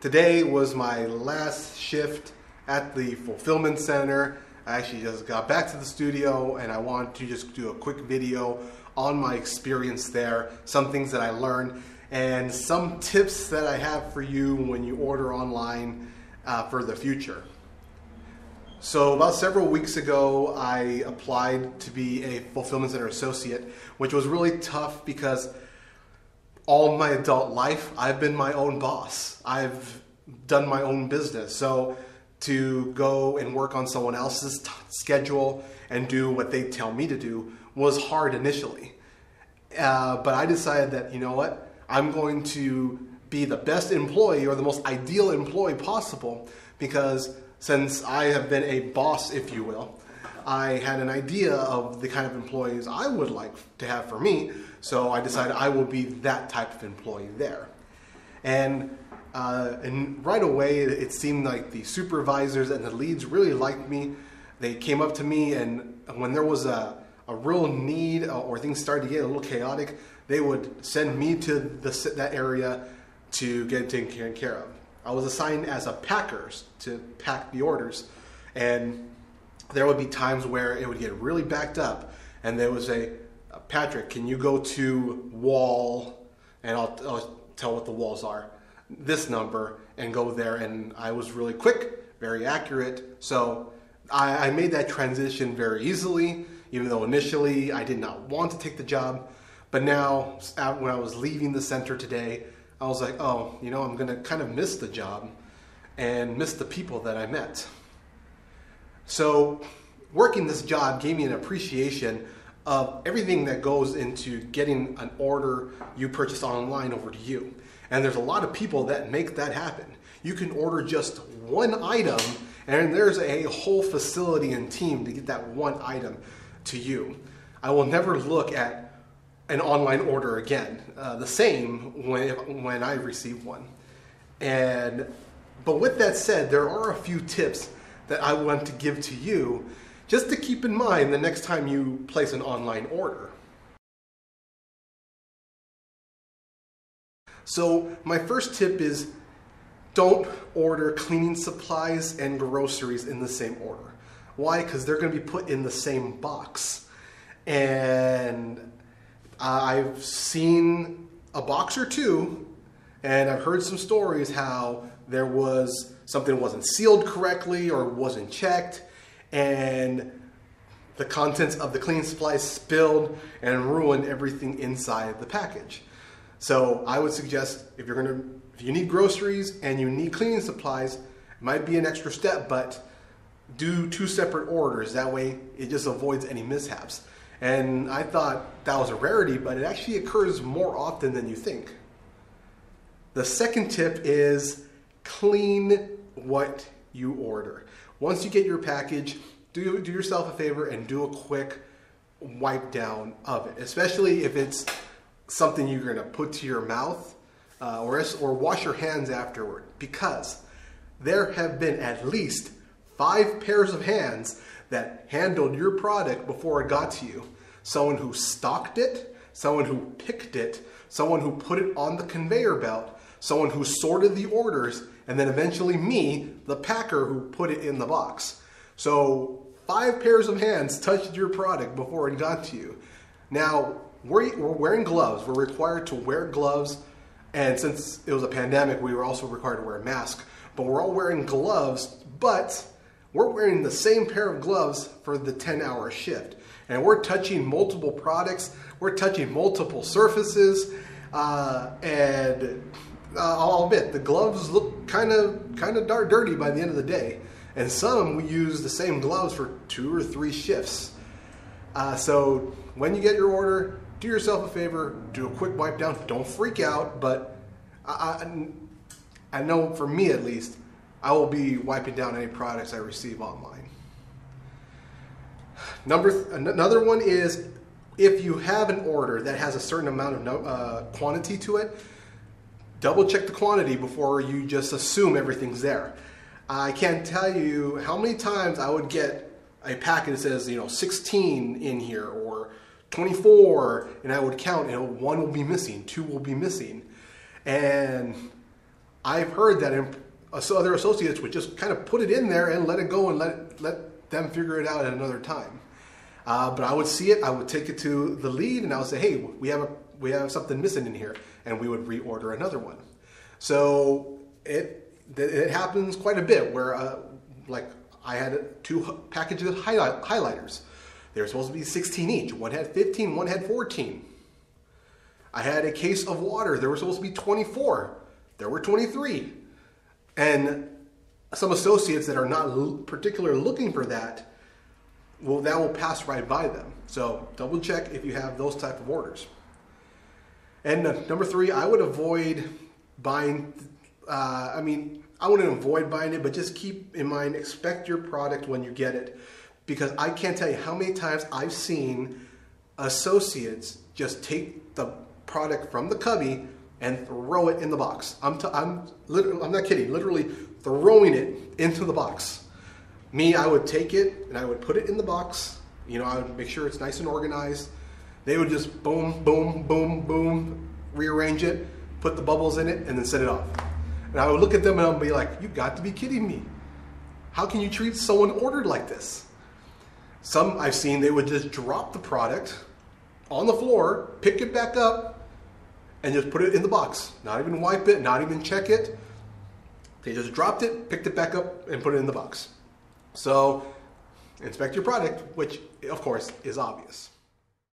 Today was my last shift at the fulfillment center. I actually just got back to the studio and I wanted to just do a quick video on my experience there, some things that I learned, and some tips that I have for you when you order online for the future. So about several weeks ago, I applied to be a fulfillment center associate, which was really tough because all my adult life, I've been my own boss. I've done my own business. So to go and work on someone else's schedule and do what they tell me to do was hard initially. But I decided that, you know what, I'm going to be the best employee or the most ideal employee possible, because since I have been a boss, if you will, I had an idea of the kind of employees I would like to have for me, so I decided I will be that type of employee there. And right away, it seemed like the supervisors and the leads really liked me. They came up to me, and when there was a real need or things started to get a little chaotic, they would send me to that area to get taken care of. I was assigned as a packer to pack the orders, and there would be times where it would get really backed up, and there was Patrick, can you go to wall, and I'll tell what the walls are, this number, and go there. And I was really quick, very accurate, so I made that transition very easily, even though initially I did not want to take the job. But now, when I was leaving the center today, I was like, oh, you know, I'm gonna kind of miss the job and miss the people that I met. So working this job gave me an appreciation of everything that goes into getting an order you purchase online over to you. And there's a lot of people that make that happen. You can order just one item, and there's a whole facility and team to get that one item to you. I will never look at an online order again, the same when I receive one. But with that said, there are a few tips that I want to give to you just to keep in mind the next time you place an online order. So my first tip is, don't order cleaning supplies and groceries in the same order. Why? Because they're going to be put in the same box. And I've seen a box or two, and I've heard some stories how there was something that wasn't sealed correctly or wasn't checked, and the contents of the cleaning supplies spilled and ruined everything inside the package. So I would suggest if you need groceries and you need cleaning supplies, it might be an extra step, but do 2 separate orders. That way it just avoids any mishaps. And I thought that was a rarity, but it actually occurs more often than you think. The second tip is clean what you order. Once you get your package, do yourself a favor and do a quick wipe down of it, especially if it's something you're going to put to your mouth or wash your hands afterward, because there have been at least 5 pairs of hands that handled your product before it got to you. Someone who stocked it, someone who picked it, someone who put it on the conveyor belt, someone who sorted the orders, and then eventually me, the packer, who put it in the box. So 5 pairs of hands touched your product before it got to you. Now, we're wearing gloves. We're required to wear gloves, and since it was a pandemic, we were also required to wear a mask. But we're all wearing gloves, but we're wearing the same pair of gloves for the 10-hour shift. And we're touching multiple products, we're touching multiple surfaces, and I'll admit, the gloves look kind of dirty by the end of the day. And some, we use the same gloves for 2 or 3 shifts. So when you get your order, do yourself a favor, do a quick wipe down. Don't freak out, but I know for me at least, I will be wiping down any products I receive online. Another one is, if you have an order that has a certain amount of quantity to it, double check the quantity before you just assume everything's there. I can't tell you how many times I would get a packet that says, 16 in here or 24, and I would count, 1 will be missing, 2 will be missing. And I've heard that other associates would just kind of put it in there and let it go and let them figure it out at another time. But I would see it, I would take it to the lead, and I would say, hey, we have something missing in here, and we would reorder another one. So it happens quite a bit where, like, I had 2 packages of highlighters. They were supposed to be 16 each. One had 15, one had 14. I had a case of water. There were supposed to be 24. There were 23. And some associates that are not particularly looking for that, well, that will pass right by them. So double check if you have those type of orders. And number 3, I would avoid buying, I wouldn't avoid buying it, but just keep in mind, expect your product when you get it. Because I can't tell you how many times I've seen associates just take the product from the cubby and throw it in the box. I'm not kidding, literally throwing it into the box. Me, I would take it and I would put it in the box. You know, I would make sure it's nice and organized. They would just boom, boom, boom, boom, rearrange it, put the bubbles in it, and then set it off. And I would look at them and I would be like, you got to be kidding me. How can you treat someone ordered like this? Some I've seen, they would just drop the product on the floor, pick it back up, and just put it in the box. Not even wipe it, not even check it. They just dropped it, picked it back up, and put it in the box. So inspect your product, which of course is obvious.